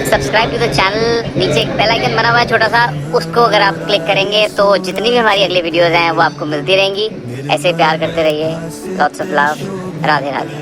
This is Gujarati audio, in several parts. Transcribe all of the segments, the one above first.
Subscribe to the channel. नीचे एक बेल आइकन बना हुआ है छोटा सा, उसको अगर आप क्लिक करेंगे तो जितनी भी हमारी अगली वीडियोस हैं वो आपको मिलती रहेंगी। ऐसे प्यार करते रहिए। Lots of love. Radhe Radhe.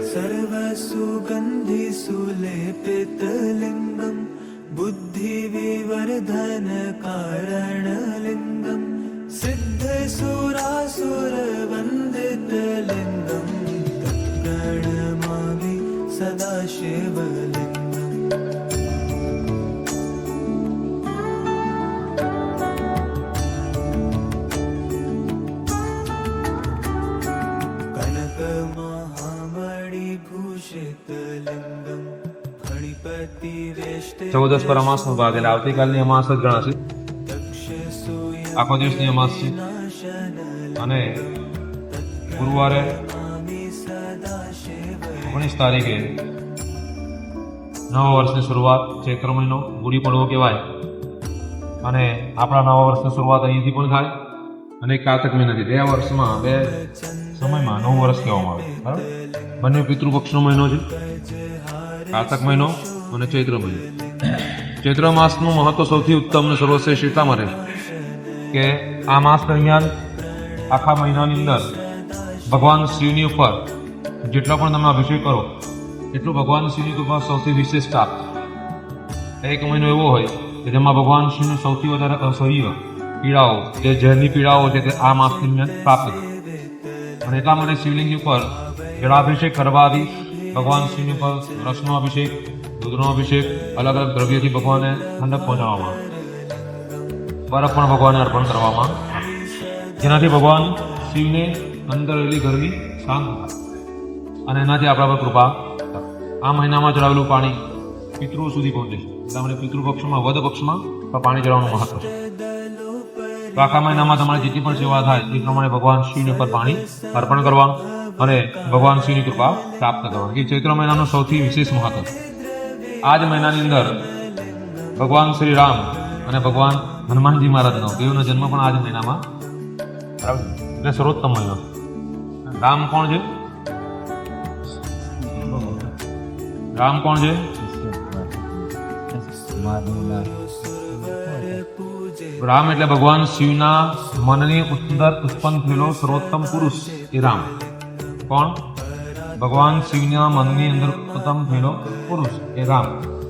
सर्वसुगन्धि सुलेपितलिङ्गं बुद्धिविवर्धन कारणलिङ्गं सिद्धसुरासुरवन्दितलिङ्गं प्रणमामि सदा शिवलिङ्गम्। ચૌદસ પર અમાસનો ભાગ એટલે આવતીકાલની અમાસ જ ગણાશે. આખો દિવસની અમાસ છે અને ગુરુવારે 19 તારીખે નવા વર્ષની શરૂઆત, ચૈત્ર મહિનો ગુડી પડવો કહેવાય અને આપણા નવા વર્ષની શરૂઆત અહીંથી પણ થાય અને કારતક મહિનાથી. બે વર્ષમાં, બે સમયમાં નવું વર્ષ કહેવામાં આવે. બરાબર, બંને પિતૃપક્ષનો મહિનો છે, કારતક મહિનો અને ચૈત્ર મહિનો. ચૈત્ર માસનું મહત્વ સૌથી ઉત્તમ અને સર્વશ્રેષ્ઠ એટલા માટે કે આ માસ દરમિયાન આખા મહિનાની અંદર ભગવાન શિવની ઉપર જેટલો પણ તમે અભિષેક કરો એટલું ભગવાન શિવની કૃપા સૌથી વિશેષ પ્રાપ્ત. એક મહિનો એવો હોય કે જેમાં ભગવાન શિવનું સૌથી વધારે અસહ્ય પીડાઓ, જે ઝેરની પીડાઓ છે તે આ માસ દરમિયાન પ્રાપ્ત થાય. અને એટલા માટે શિવલિંગ ઉપર જળાભિષેક કરવાથી ભગવાન શિવની ઉપર રસનો અભિષેક, દૂધનો અભિષેક, અલગ અલગ દ્રવ્યથી ભગવાનને ઠંડક પહોંચાડવામાં આવે. બરફ પણ ભગવાનને અર્પણ કરવામાં આવે, જેનાથી ભગવાન શિવને અંદર રહેલી ગરમી શાંત થાય અને એનાથી આપણા પર કૃપા થાય. આ મહિનામાં ચડાવેલું પાણી પિતૃઓ સુધી પહોંચે છે. એટલા માટે પિતૃપક્ષમાં, વદ પક્ષમાં પાણી ચડાવવાનું મહત્વ છે. તો આખા મહિનામાં તમારી જેટલી પણ સેવા થાય એ પ્રમાણે ભગવાન શિવને પર પાણી અર્પણ કરવાનું અને ભગવાન શિવની કૃપા પ્રાપ્ત કરવાની. એ ચૈત્ર મહિનાનું સૌથી વિશેષ મહત્વ છે. આ જ મહિનાની અંદર ભગવાન શ્રી રામ અને ભગવાન હનુમાનજી મહારાજનો બેવનો જન્મ પણ આ જ મહિનામાં, બરાબર, એટલે સર્વોત્તમ મહિનો. રામ કોણ છે? રામ કોણ છે? રામ એટલે ભગવાન શિવના મનની અંદર ઉત્પન્ન થયેલો સર્વોત્તમ પુરુષ એ રામ. કોણ? ભગવાન શિવના મનની અંદર ઉત્પન્ન થયેલો પુરુષ એ રામ.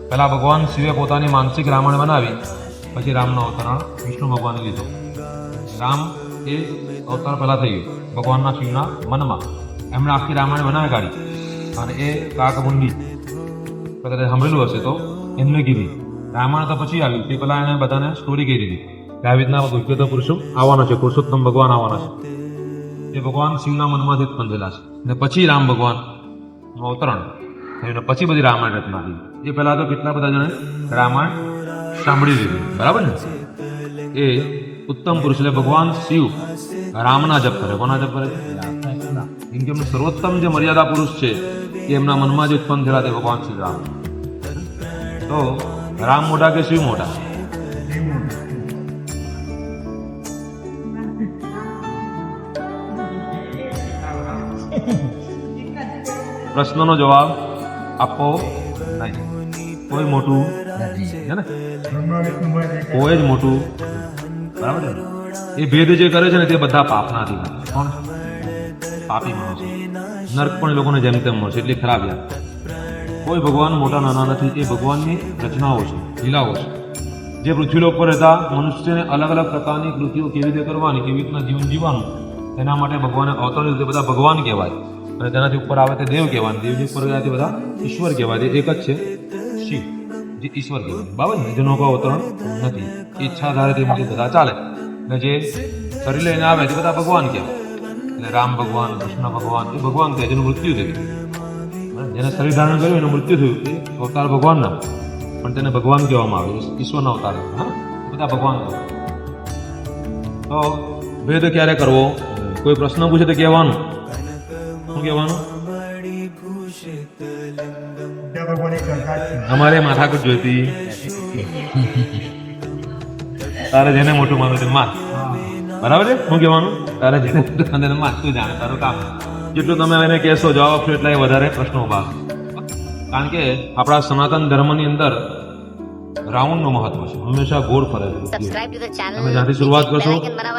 પહેલા ભગવાન શિવે પોતાની માનસિક રામાયણ બનાવી, પછી રામનો અવતરણ વિષ્ણુ ભગવાને લીધો. રામ એ અવતાર પહેલા થઈ ગયો ભગવાનના શિવના મનમાં. એમણે આખી રામાયણ બનાવી કાઢી અને એ કાકમુંડી કદાચ સાંભળેલું હશે તો એમને કીધી. રામાયણ તો પછી આવ્યું, તે પહેલા એને બધાને સ્ટોરી કહી દીધી કે આવી રીતના ગુજ્જત પુરુષો આવવાનો છે, પુરુષોત્તમ ભગવાન આવવાના છે. એ ભગવાન શિવના મનમાંથી ઉત્પન્ન થયેલા છે. અને પછી રામ ભગવાનનું અવતરણ થયું, પછી બધી રામાયણ રચના થઈ. એ પહેલા તો કેટલા બધા જણે રામાયણ સાંભળી લીધી, બરાબર ને? એ ઉત્તમ પુરુષ એટલે ભગવાન શિવ રામના જપ કરે. કોના જપ કરે? કેમ કે એમનું સર્વોત્તમ જે મર્યાદા પુરુષ છે એ એમના મનમાં જે ઉત્પન્ન થયેલા તે ભગવાન શ્રી રામ. તો રામ મોટા કે શિવ મોટા? પ્રશ્નનો જવાબ આપો નહીં. કોઈ મોટું નથી, છે ને? કોઈ જ મોટું, બરાબર છે? એ ભેદ જે કરે છે ને તે બધા પાપનાથી. કોણ? પાપી માણસો. નર્ક પણ એ લોકોને જેમ તેમ મળશે, એટલી ખરાબ યાર. કોઈ ભગવાન મોટા નાના નથી, એ ભગવાનની રચનાઓ છે, લીલાઓ છે. જે પૃથ્વીલોક પર રહેતા મનુષ્યને અલગ અલગ પ્રકારની કૃતિઓ કેવી રીતે કરવાની, કેવી રીતના જીવન જીવવાનું, તેના માટે ભગવાને અવતર લીધું. બધા ભગવાન કહેવાય. અને તેનાથી ઉપર આવે તે દેવ કહેવાય, દેવની ઉપર ગયા તે બધા ઈશ્વર કહેવાય. તે એક જ છે શિવ, જે ઈશ્વર કહેવાય. બરાબર ને? જેનો કોઈ અવતરણ નથી. ઈચ્છા ધારે તે મુજબ બધા ચાલે. અને જે શરીર લઈને આવે તે બધા ભગવાન કહેવાય. એટલે રામ ભગવાન, કૃષ્ણ ભગવાન એ ભગવાન કહેવાય, જેનું મૃત્યુ થયું. જેને શરીર ધારણ કર્યું એનું મૃત્યુ થયું એ અવતાર ભગવાનના, પણ તેને ભગવાન કહેવામાં આવે, ઈશ્વરના અવતાર. હા, બધા ભગવાન કહેવાય. તો ભેદ ક્યારે કરવો? કોઈ પ્રશ્ન પૂછે તો કહેવાનું. શું કહેવાનું? અમારે માથાકૂટ જોઈતી. તારે જેને મોટું માનું તે માન. બરાબર છે? શું કહેવાનું? તારે જેને મોટું માને માન, તું જાણે, તારું કામ. જેટલું તમે એને કહેશો, જવાબ આપશો, એટલા એ વધારે પ્રશ્નો ઉભા. કારણ કે આપણા સનાતન ધર્મની અંદર રાઉન્ડનું મહત્વ છે, હંમેશા ગોળ ફરે છે. सब्सक्राइब टू द चैनल તમે જ્યાંથી શરૂઆત કરશો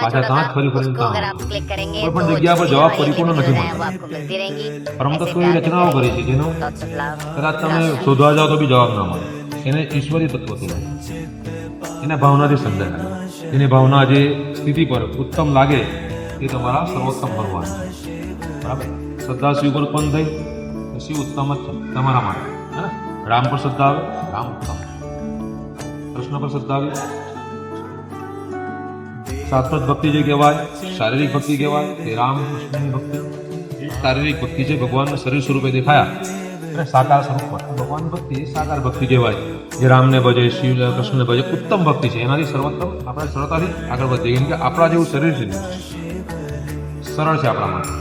પાછા ત્યાં જ ફરી ફરીને उसको ત્યાં अगर આવશો. आप क्लिक करेंगे કોઈ तो પણ જગ્યા પર जितनी જવાબ हमारी પરિપૂર્ણ अगली નથી वीडियोज़ हैं, મળતો. वो आपको मिलती रहेंगी. પરમ ऐसे તત્વ એવી प्यार રચનાઓ करते કરી છે જેનો रहिए. Lots of love. કદાચ તમે શોધવા જાઓ તો બી જવાબ ના મળે. એને ઈશ્વરી તત્વ કહેવાય. એને ભાવનાથી સમજાય. એની ભાવના જે સ્થિતિ પર ઉત્તમ લાગે એ તમારા સર્વોત્તમ ભગવાન. બરાબર? શ્રદ્ધા શિવ પર ઉત્પન્ન થઈ તો શિવ ઉત્તમ જ છે તમારા માટે. હે ને? રામ પર શ્રદ્ધા આવે, રામ ઉત્તમ. કૃષ્ણ પર શ્રદ્ધા આવે, શાશ્વત ભક્તિ જે કહેવાય, શારીરિક ભક્તિ કહેવાય, એ રામ કૃષ્ણની ભક્તિ શારીરિક ભક્તિ છે. ભગવાનના શરીર સ્વરૂપે દેખાયા અને સાકાર સ્વરૂપમાં ભગવાન ભક્તિ એ સાકાર ભક્તિ કહેવાય. જે રામને ભજે, શિવ કૃષ્ણને ભજે, ઉત્તમ ભક્તિ છે. એનાથી સર્વોત્તમ આપણે સરળતાથી આગળ વધીએ. કેમ કે આપણા જેવું શરીર છે, સરળ છે આપણા માટે.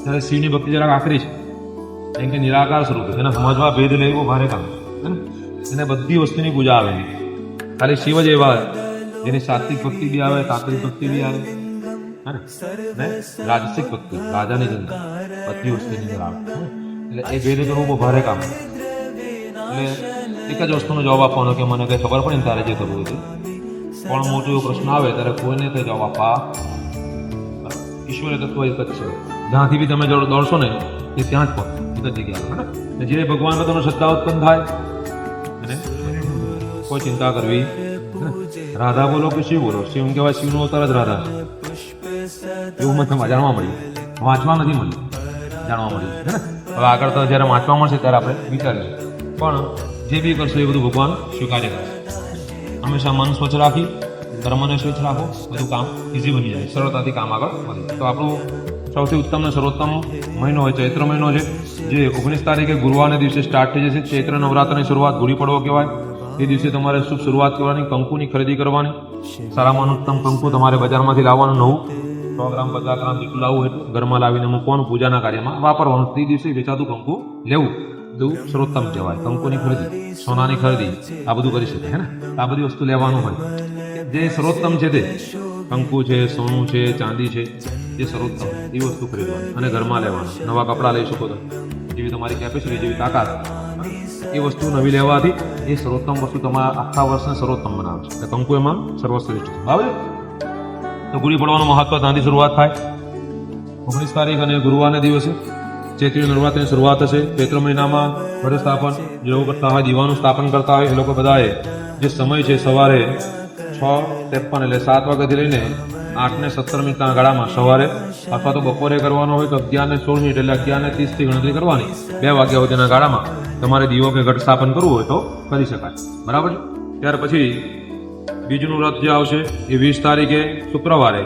ત્યારે શિવની ભક્તિ જરાક આકરી છે, કેમ કે નિરાકાર સ્વરૂપ છે. એને સમજવા ભેદ લેવો ભારે કામ. એને બધી વસ્તુની પૂજા આવે. ખાલી શિવ જ એવા જેની સાત્વિક ભક્તિ બી આવે, તાંત્રિક ભક્તિ બી આવે, ને રાજસિક ભક્તિ, રાજાની જનતા, બધી વસ્તુની અંદર આવે. એટલે એ ભેદ કરવું બહુ ભારે કામ. એટલે એક જ વસ્તુનો જવાબ આપવાનો કે મને કંઈ ખબર પડે ને તારે જે કરવું છે. પણ મોટો એવો પ્રશ્ન આવે ત્યારે કોઈને કંઈ જવાબ આપવા. ઈશ્વર તત્વ એક જ છે. જ્યાંથી બી તમે દોડશો ને એ ત્યાં જ પહોંચો, એક જ જગ્યા. જે ભગવાન પર તમને શ્રદ્ધા ઉત્પન્ન થાય અને કોઈ ચિંતા કરવી. રાધા બોલો કે શિવ બોલો, શિવ કહેવાય, શિવનો અવતાર જ રાધા છે. એવું મને જાણવા મળ્યું, વાંચવા નથી મળ્યું, જાણવા મળ્યું. હે ને? હવે આગળ તો જ્યારે વાંચવા મળશે ત્યારે આપણે વિચારીશું. પણ જે બી કરશો એ બધું ભગવાન સ્વીકાર્ય કરશે. હંમેશા મન સ્વચ્છ રાખી, કર્મને સ્વચ્છ રાખો, બધું કામ ઇઝી બની જાય, સરળતાથી કામ આગળ વધે. તો આપણું સૌથી ઉત્તમ ને સર્વોત્તમ મહિનો હોય ચૈત્ર મહિનો છે, જે 19 તારીખે ગુરુવારના દિવસે સ્ટાર્ટ થઈ જશે. ચૈત્ર નવરાત્રની શરૂઆત ગુડી પડવો કહેવાય. એ દિવસે તમારે શુભ શરૂઆત કરવાની, કંકુની ખરીદી કરવાની. સારામાં ઉત્તમ કંકુ તમારે બજારમાંથી લાવવાનું, નવું 100 ગ્રામ 50 ગ્રામ જેટલું લાવવું એટલું ઘરમાં લાવીને મૂકવાનું, પૂજાના કાર્યમાં વાપરવાનું. તે દિવસે વેચાતું કંકુ લેવું, બધું સર્વોત્તમ કહેવાય. કંકુની ખરીદી, સોનાની ખરીદી, આ બધું કરી શકે. હે ને? આ બધી વસ્તુ લેવાનું હોય. જે સર્વોત્તમ છે તે કંકુ છે, સોનું છે, ચાંદી છે, જે સર્વોત્તમ એ વસ્તુ ખરીદવાની અને ઘરમાં લેવાના. નવા કપડાં લઈ શકો તો, જેવી તમારી કેપેસિટી, જેવી તાકાત, એ વસ્તુ નવી લેવાથી એ સર્વોત્તમ વસ્તુ તમારા આખા વર્ષને સર્વોત્તમ બનાવે છે. એટલે કંકુ એમાં સર્વશ્રેષ્ઠ છે. બરાબર? તો ગુડી પડવાનું મહત્વ ત્યાંથી શરૂઆત થાય. 19 તારીખ અને ગુરુવારના દિવસે ચૈત્રી નવરાત્રિની શરૂઆત થશે. ચૈત્ર મહિનામાં ઘટ સ્થાપન જે લોકો કરતા હોય, દીવાનું સ્થાપન કરતા હોય, એ લોકો બધાએ જે સમય છે સવારે 6:53 એટલે 7 વાગ્યાથી લઈને 8:17 ગાળામાં સવારે, અથવા તો બપોરે કરવાનો હોય તો 11:16 એટલે 11:30 ગણતરી કરવાની. 2 વાગ્યા સુધીના ગાળામાં તમારે દીવો કે ઘટ સ્થાપન કરવું હોય તો કરી શકાય. બરાબર છે? ત્યાર પછી બીજનું વ્રત જે આવશે એ 20 તારીખે શુક્રવારે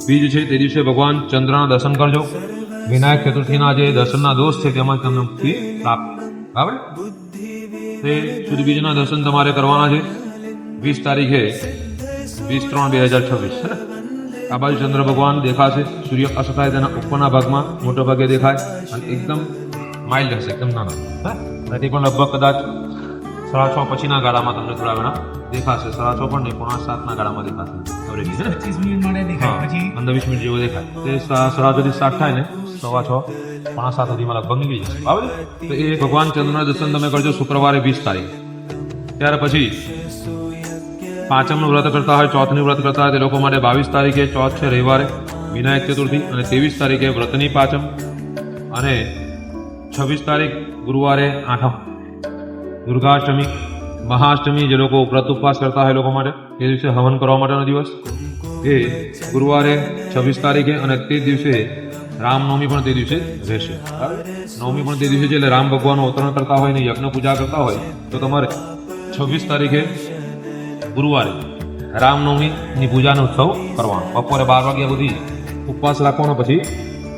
બીજ છે, તે દિવસે ભગવાન ચંદ્રના દર્શન કરજો. વિનાયક ચતુર્થીના જે દર્શનના દોષ છે તેમાં તમને મુક્તિ પ્રાપ્ત. બરાબર? તે શુદ્ધ બીજના દર્શન તમારે કરવાના છે 20 તારીખે 20/3/2026. આ બાજુ ચંદ્ર ભગવાન દેખાશે. સૂર્ય અસ્ત થાય તેના ઉપરના ભાગમાં મોટા ભાગે દેખાય અને એકદમ માઇલ્ડ હશે, એકદમ નાના. તે પણ લગભગ કદાચ 6:30 પછીના ગાળામાં તમને થોડા ઘણા દેખાશે. 6:30 પણ નહીં, 6:45 ગાળામાં દેખાશે. 25 મિનિટ માટે દેખાય, પછી 15-20 મિનિટ જેવો દેખાય. તે 6:30 સ્ટાર્ટ થાય ને 6:15 5:30 સુધીમાં લગભગ નીકળી જશે. બરાબર? તો એ ભગવાન ચંદ્રના દર્શન તમે કરજો શુક્રવારે 20 તારીખ. ત્યાર પછી પાંચમનું વ્રત કરતા હોય, ચોથનું વ્રત કરતા હોય તે લોકો માટે 22 તારીખે ચોથ છે, રવિવારે વિનાયક ચતુર્થી, અને 23 તારીખે વ્રતની પાંચમ, અને 26 તારીખ ગુરુવારે આઠમ, દુર્ગાષ્ટમી, મહાષ્ટમી. જે લોકો વ્રત ઉપવાસ કરતા હોય એ લોકો માટે એ દિવસે હવન કરવા માટેનો દિવસ એ ગુરુવારે 26 તારીખે, અને તે દિવસે રામનવમી પણ તે દિવસે જ રહેશે. બરાબર? નવમી પણ તે દિવસે છે, એટલે રામ ભગવાનનું અવતરણ કરતા હોય ને યજ્ઞ પૂજા કરતા હોય તો તમારે 26 તારીખે ગુરુવારે રામનવમીની પૂજાનો ઉત્સવ કરવાનો. બપોરે 12 વાગ્યા સુધી ઉપવાસ રાખવાનો, પછી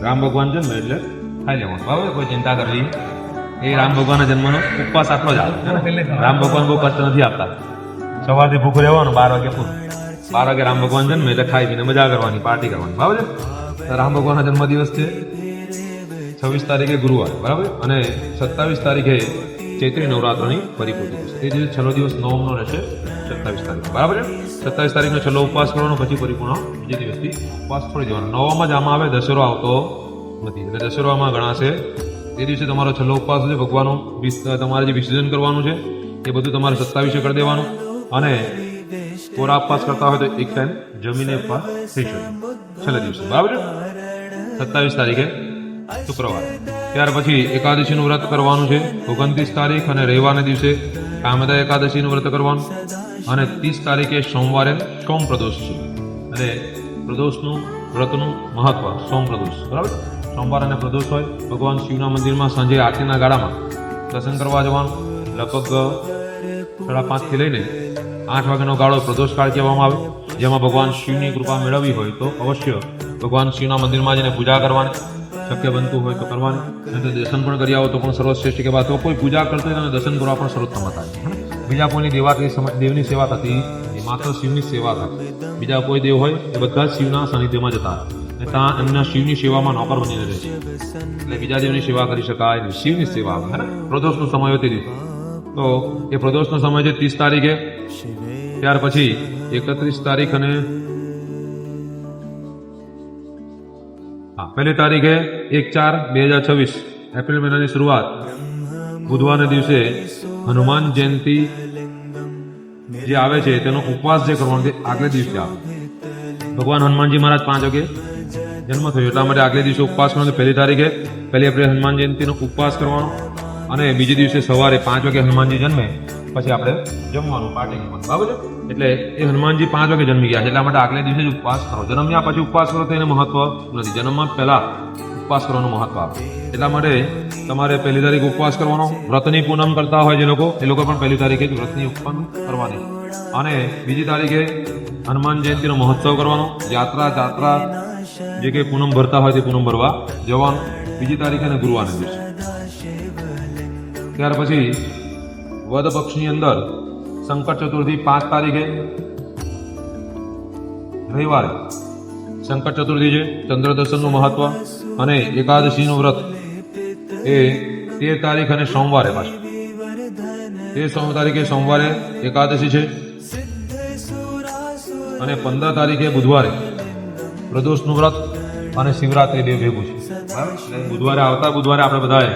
રામ ભગવાન જન્મે એટલે ખાઈ લેવાનું. બરાબર? કોઈ ચિંતા કરવી એ રામ ભગવાનના જન્મનો ઉપવાસ આટલો જ આવે. રામ ભગવાન બહુ કષ્ટ નથી આપતા. સવારથી ભૂખ રહેવાનું, 12 વાગે પૂરું. 12 વાગે રામ ભગવાન જન્મે એટલે ખાઈ પીને મજા કરવાની, પાર્ટી કરવાની. બરાબર છે? રામ ભગવાનના જન્મદિવસ છે 26 તારીખે ગુરુવાર. બરાબર? અને 27 તારીખે ચૈત્રી નવરાત્રની પરિપૂર્તિ થશે. તે દિવસ છેલ્લો દિવસ નવમનો રહેશે 27 તારીખ. બરાબર છે? 27 તારીખનો છેલ્લો ઉપવાસ કરવાનો, પછી પરિપૂર્ણ બીજે દિવસથી ઉપવાસ છોડી દેવાનો. નવમમાં જ આમાં આવે, દશેરો આવતો નથી, એટલે દશેરોમાં ગણાશે. તે દિવસે તમારો છેલ્લો ઉપવાસ છે. ભગવાનનું તમારે જે વિસર્જન કરવાનું છે એ બધું તમારે 27 કરી દેવાનું. અને કોરા ઉપવાસ કરતા હોય તો એક ટાઈમ જમીને ઉપવાસ થઈ શકે છેલ્લા દિવસે. બરાબર છે? 27 તારીખે શુક્રવાર. ત્યાર પછી એકાદશીનું વ્રત કરવાનું છે 29 તારીખ, અને રવિવારના દિવસે કામદા એકાદશીનું વ્રત કરવાનું. અને 30 તારીખે સોમવારે સોમ પ્રદોષ છે, અને પ્રદોષનું વ્રતનું મહત્વ સોમ પ્રદોષ. બરાબર? સોમવાર અને પ્રદોષ હોય, ભગવાન શિવના મંદિરમાં સાંજે આરતીના ગાળામાં દર્શન કરવા જવાનું. લગભગ 5:30 થી લઈને 8 વાગ્યાનો ગાળો પ્રદોષ કાળ કહેવામાં આવે, જેમાં ભગવાન શિવની કૃપા મેળવવી હોય તો અવશ્ય ભગવાન શિવના મંદિરમાં જઈને પૂજા કરવાની. શક્ય બનતું હોય તો કરવાની, અને તો દર્શન પણ કરી આવો તો પણ સર્વશ્રેષ્ઠ કહેવાય. તો કોઈ પૂજા કરતો હોય અને દર્શન કરવા પણ સર્વોત્તમ થાય. બીજા કોઈની દેવની સેવા થતી એ માત્ર શિવની સેવા થાય. બીજા કોઈ દેવ હોય એ બધા જ શિવના સાનિધ્યમાં જતા અને ત્યાં એમના શિવની સેવામાં નોકર બનીને રહે છે. એટલે બીજા દેવની સેવા કરી શકાય નહીં, શિવની સેવા આવે. પ્રદોષનો સમય હોય તે દિવસે, તો એ પ્રદોષનો સમય છે 30 તારીખે. ત્યાર પછી 31 તારીખ અને 1 તારીખે 1/4/2026 એપ્રિલ મહિનાની શરૂઆત બુધવારના દિવસે હનુમાન જયંતિ જે આવે છે તેનો ઉપવાસ જે કરવાનો તે આગલે દિવસે આવે. ભગવાન હનુમાનજી મહારાજ 5 વાગે જન્મ થયો, એટલા માટે આગલે દિવસે ઉપવાસ કરવાનો. 1 તારીખે 1 એપ્રિલ હનુમાન જયંતિનો ઉપવાસ કરવાનો, અને બીજે દિવસે સવારે 5 વાગે હનુમાનજી જન્મે પછી આપણે જમવાનું, પાર્ટી કરવાનું. બરાબર છે? એટલે એ હનુમાનજી 5 વાગે જન્મી ગયા છે, એટલા માટે આગલે દિવસે જ ઉપવાસ કરો. જન્મ્યા પછી ઉપવાસ કરો તો એને મહત્વ નથી, જન્મમાં પહેલા ઉપવાસ કરવાનું મહત્વ આવે. એટલા માટે તમારે 1 તારીખે ઉપવાસ કરવાનો. વ્રતની પૂનમ કરતા હોય જે લોકો, એ લોકો પણ 1 તારીખે જ વ્રતની ઉપવાસ કરવાની. અને બીજી તારીખે હનુમાન જયંતિનો મહોત્સવ કરવાનો. જાત્રા જે કંઈ પૂનમ ભરતા હોય તે પૂનમ ભરવા જવાનું. બીજી તારીખે અને ગુરુવારના દિવસે. ત્યાર પછી વદ પક્ષની અંદર સંકટ ચતુર્થી 5 તારીખે રવિવારે સંકટ ચતુર્થી છે, ચંદ્ર દર્શનનું મહત્વ. અને એકાદશીનું વ્રત એ 13 તારીખ અને સોમવારે પાછું 13 તારીખે સોમવારે એકાદશી છે, અને 15 તારીખે બુધવારે પ્રદોષનું વ્રત અને શિવરાત્રી બે ભેગું છે. બરાબર? બુધવારે આવતા બુધવારે આપણે બધાએ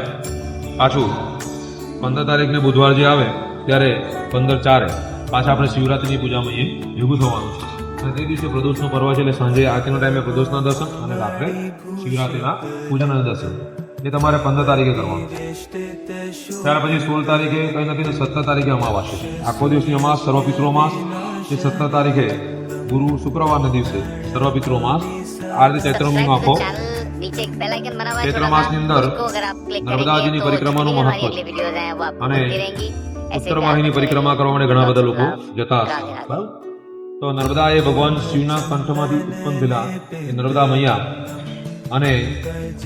પાછું 15 તારીખને બુધવાર જે આવે ત્યારે 15/4 પાછા આપણે શિવરાત્રિની પૂજામાં એ ભેગું થવાનું છે. અને તે દિવસે પ્રદોષનું પર્વ છે, એટલે સાંજે આરતીના ટાઈમે પ્રદોષના દર્શન અને રાત્રે શિવરાત્રિના પૂજાના દર્શન એ તમારે 15 તારીખે કરવાનું. ત્યાર પછી 16 તારીખે કંઈ નથી ને 17 તારીખે અમાવાસ્ય છે. આખો દિવસની અમાસ સર્વપિતૃ અમાસ એ 17 તારીખે ગુરુ શુક્રવારના દિવસે સર્વપિતૃ અમાસ. આ રીતે ચૈત્ર મહિનો આખો ચૈત્ર માસની અંદર નર્મદાજીની પરિક્રમાનું મહત્વ છે. અને ઉત્તર વાહિની પરિક્રમા કરવા માટે ઘણા બધા લોકો જતા હશે. બરાબર? તો નર્મદા એ ભગવાન શિવના કંઠમાંથી ઉત્પન્ન થયેલા એ નર્મદા મૈયા, અને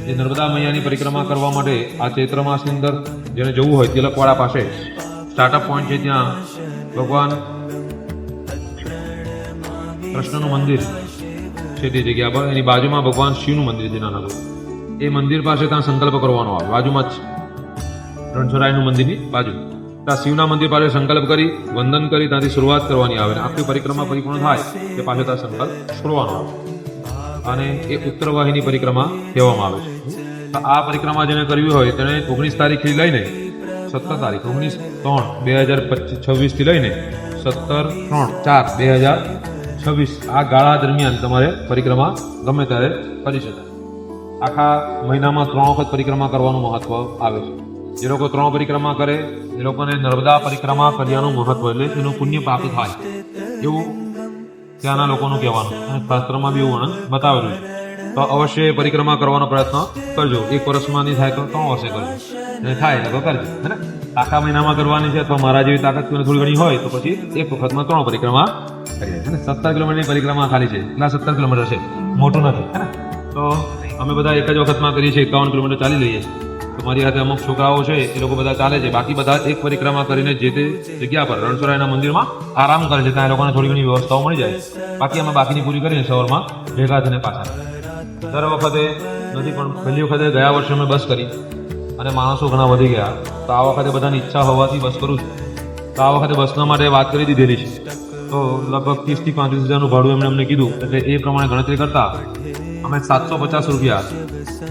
એ નર્મદા મૈયાની પરિક્રમા કરવા માટે આ ચૈત્ર માસની અંદર જેને જવું હોય તિલકવાડા પાસે સ્ટાર્ટઅપ પોઈન્ટ છે, ત્યાં ભગવાન કૃષ્ણનું મંદિર છે તે જગ્યા પર. એની બાજુમાં ભગવાન શિવનું મંદિર છે નાનું. એ મંદિર પાસે ત્યાં સંકલ્પ કરવાનો આવે. બાજુમાં જ રણછોડરાયનું મંદિરની બાજુ ત્યાં શિવના મંદિર પાસે સંકલ્પ કરી વંદન કરી ત્યાંથી શરૂઆત કરવાની આવે. આખી પરિક્રમા પરિપૂર્ણ થાય તે પાછો ત્યાં સંકલ્પ છોડવાનો આવે, અને એ ઉત્તર વાહિની પરિક્રમા કહેવામાં આવે છે. તો આ પરિક્રમા જેને કરવી હોય તેણે 19 તારીખથી લઈને 17 તારીખ 19/3/2026 થી લઈને 17/4/2026 આ ગાળા દરમિયાન તમારે પરિક્રમા ગમે ત્યારે કરી શકાય. આખા મહિનામાં 3 વખત પરિક્રમા કરવાનું મહત્વ આવે છે. જે લોકો 3 પરિક્રમા કરે એ લોકોને નર્મદા પરિક્રમા કર્યાનું મહત્વ, એટલે એનું પુણ્ય પ્રાપ્ત થાય એવું ત્યાંના લોકોનું કહેવાનું, અને શાસ્ત્રમાં બી એવું વર્ણન બતાવેલું છે. તો અવશ્ય પરિક્રમા કરવાનો પ્રયત્ન કરજો. 1 વર્ષમાં નહીં થાય તો 3 વર્ષે કરજો, અને થાય એટલે તો કરજો, હે ને. આખા મહિનામાં કરવાની છે અથવા મારા જેવી તાકાત કોઈને થોડી ઘણી હોય તો પછી એક વખતમાં 3 પરિક્રમા કરીએ, હે ને. 17 કિલોમીટરની પરિક્રમા ખાલી છે, એટલા 17 કિલોમીટર છે, મોટું નથી, હે ને. તો અમે બધા એક જ વખતમાં કરીએ છીએ, 51 કિલોમીટર ચાલી લઈએ છીએ. તો મારી સાથે અમુક છોકરાઓ છે એ લોકો બધા ચાલે છે, બાકી બધા એક પરિક્રમા કરીને જે તે જગ્યા પર રણછોડરાયના મંદિરમાં આરામ કરે છે, ત્યાં એ લોકોને થોડી ઘણી વ્યવસ્થાઓ મળી જાય. બાકી અમે બાકીની પૂરી કરીને સવારમાં ભેગા થઈને પાછા. દર વખતે નથી, પણ પહેલી વખતે ગયા વર્ષે અમે બસ કરી અને માણસો ઘણા વધી ગયા, તો આ વખતે બધાની ઈચ્છા હોવાથી બસ કરું છું. તો આ વખતે બસના માટે વાત કરી દીધેલી છે, તો લગભગ 30 થી 35 હજારનું ભાડું એમણે અમને કીધું, એટલે એ પ્રમાણે ગણતરી કરતા અમે 750 રૂપિયા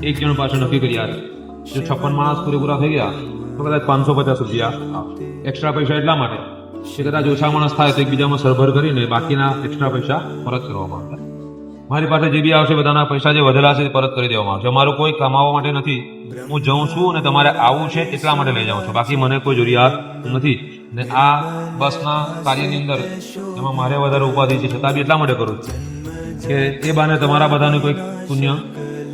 એક જણ પાછળ નક્કી કર્યા. જો 56 માણસ પૂરેપૂરા થઈ ગયા તો કદાચ 550 રૂપિયા એક્સ્ટ્રા પૈસા એટલા માટે કે કદાચ ઓછા માણસ થાય તો એકબીજામાં સરભર કરીને બાકીના એક્સ્ટ્રા પૈસા પરત કરવામાં આવે. મારી પાસે જે બી આવશે બધાના પૈસા જે વધેલા છે એ પરત કરી દેવામાં આવશે. મારું કોઈ કમાવા માટે નથી, હું જઉં છું અને તમારે આવવું છે એટલા માટે લઈ જાઉં છું, બાકી મને કોઈ જરૂરિયાત નથી. ને આ બસના કાર્યની અંદર એમાં મારે વધારે ઉપાધિ છે, છતાં બી એટલા માટે કરું છું કે એ બાને તમારા બધાને કોઈ પુણ્ય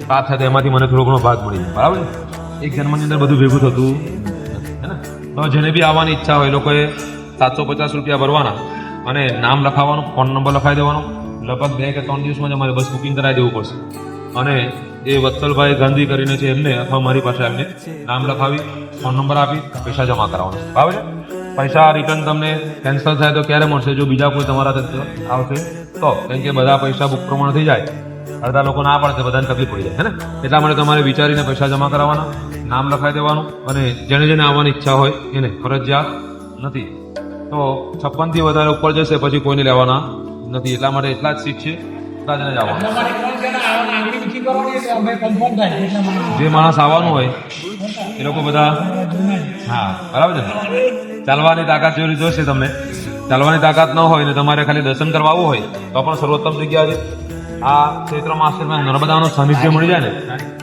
પ્રાપ્ત થાય, એમાંથી મને થોડો ઘણો ભાગ મળી જાય. બરાબર છે. એક જન્મની અંદર બધું ભેગું થતું નથી, હે ને. તો જેને બી આવવાની ઈચ્છા હોય એ લોકોએ 750 રૂપિયા ભરવાના અને નામ લખાવવાનું, ફોન નંબર લખાવી દેવાનો. લગભગ 2 કે 3 દિવસમાં જ અમારે બસ બુકિંગ કરાવી દેવું પડશે, અને એ વત્સલભાઈ ગાંધી કરીને છે એમને અથવા મારી પાસે એમને નામ લખાવી, ફોન નંબર આપી પૈસા જમા કરાવવાના. બરાબર છે. પૈસા રિટર્ન તમને કેન્સલ થાય તો ક્યારે મળશે? જો બીજા કોઈ તમારા તરફ આવશે તો, કેમ કે બધા પૈસા બુક પ્રમાણે થઈ જાય, અડધા લોકો ના પડે તો બધાને તકલીફ પડી જાય, હે ને. એટલા માટે તમારે વિચારીને પૈસા જમા કરાવવાના, નામ લખાવી દેવાનું, અને જેને જેને આવવાની ઈચ્છા હોય એને ફરજિયાત નથી. તો 56 થી વધારે ઉપર જશે પછી કોઈને લેવાના નથી, એટલા માટે એટલા જ સીટ છે, એટલા જને જ આવવાનું. જે માણસ આવવાનું હોય એ લોકો બધા, હા બરાબર છે. ચાલવાની તાકાત જોશે તમને, ચાલવાની તાકાત ન હોય ને તમારે ખાલી દર્શન કરવા આવવું હોય તો પણ સર્વોત્તમ જગ્યા છે. આ ચૈત્રમાં આશ્રમમાં નર્મદાનું સાનિધ્ય મળી જાય ને,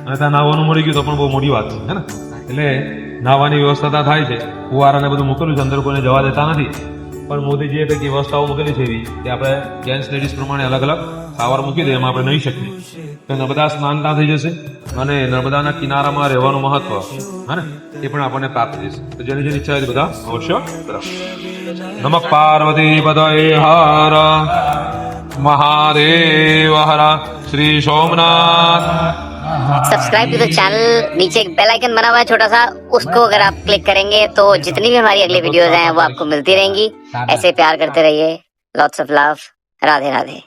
અને ત્યાં નાહવાનું મળી ગયું તો પણ બહુ મોટી વાત છે, હે ને. એટલે નાહવાની વ્યવસ્થા ત્યાં થાય છે, ફુવારાને બધું મૂકેલું છે, અંદર કોઈને જવા દેતા નથી. પણ મોદીજીએ કંઈક વ્યવસ્થાઓ મૂકેલી છે એવી કે આપણે જેન્ટ્સ લેડીઝ પ્રમાણે અલગ અલગ સાવર મૂકી દે, એમાં આપણે નહીં શકીએ. તો નર્મદા સ્નાન ત્યાં થઈ જશે, અને નર્મદાના કિનારામાં રહેવાનું મહત્વ, હા ને, એ પણ આપણને પ્રાપ્ત થઈ જશે. તો જેની જેની ઈચ્છા હોય બધા અવશ્ય કરો. નમઃ પાર્વતી પતયે હર महादेव हर Shri Somnath. Subscribe to the channel, नीचे एक बेल आइकन बना हुआ है छोटा सा, उसको अगर आप क्लिक करेंगे तो जितनी भी हमारी अगली वीडियोस हैं वो आपको मिलती रहेंगी. ऐसे प्यार करते रहिए. Lots of love. Radhe Radhe.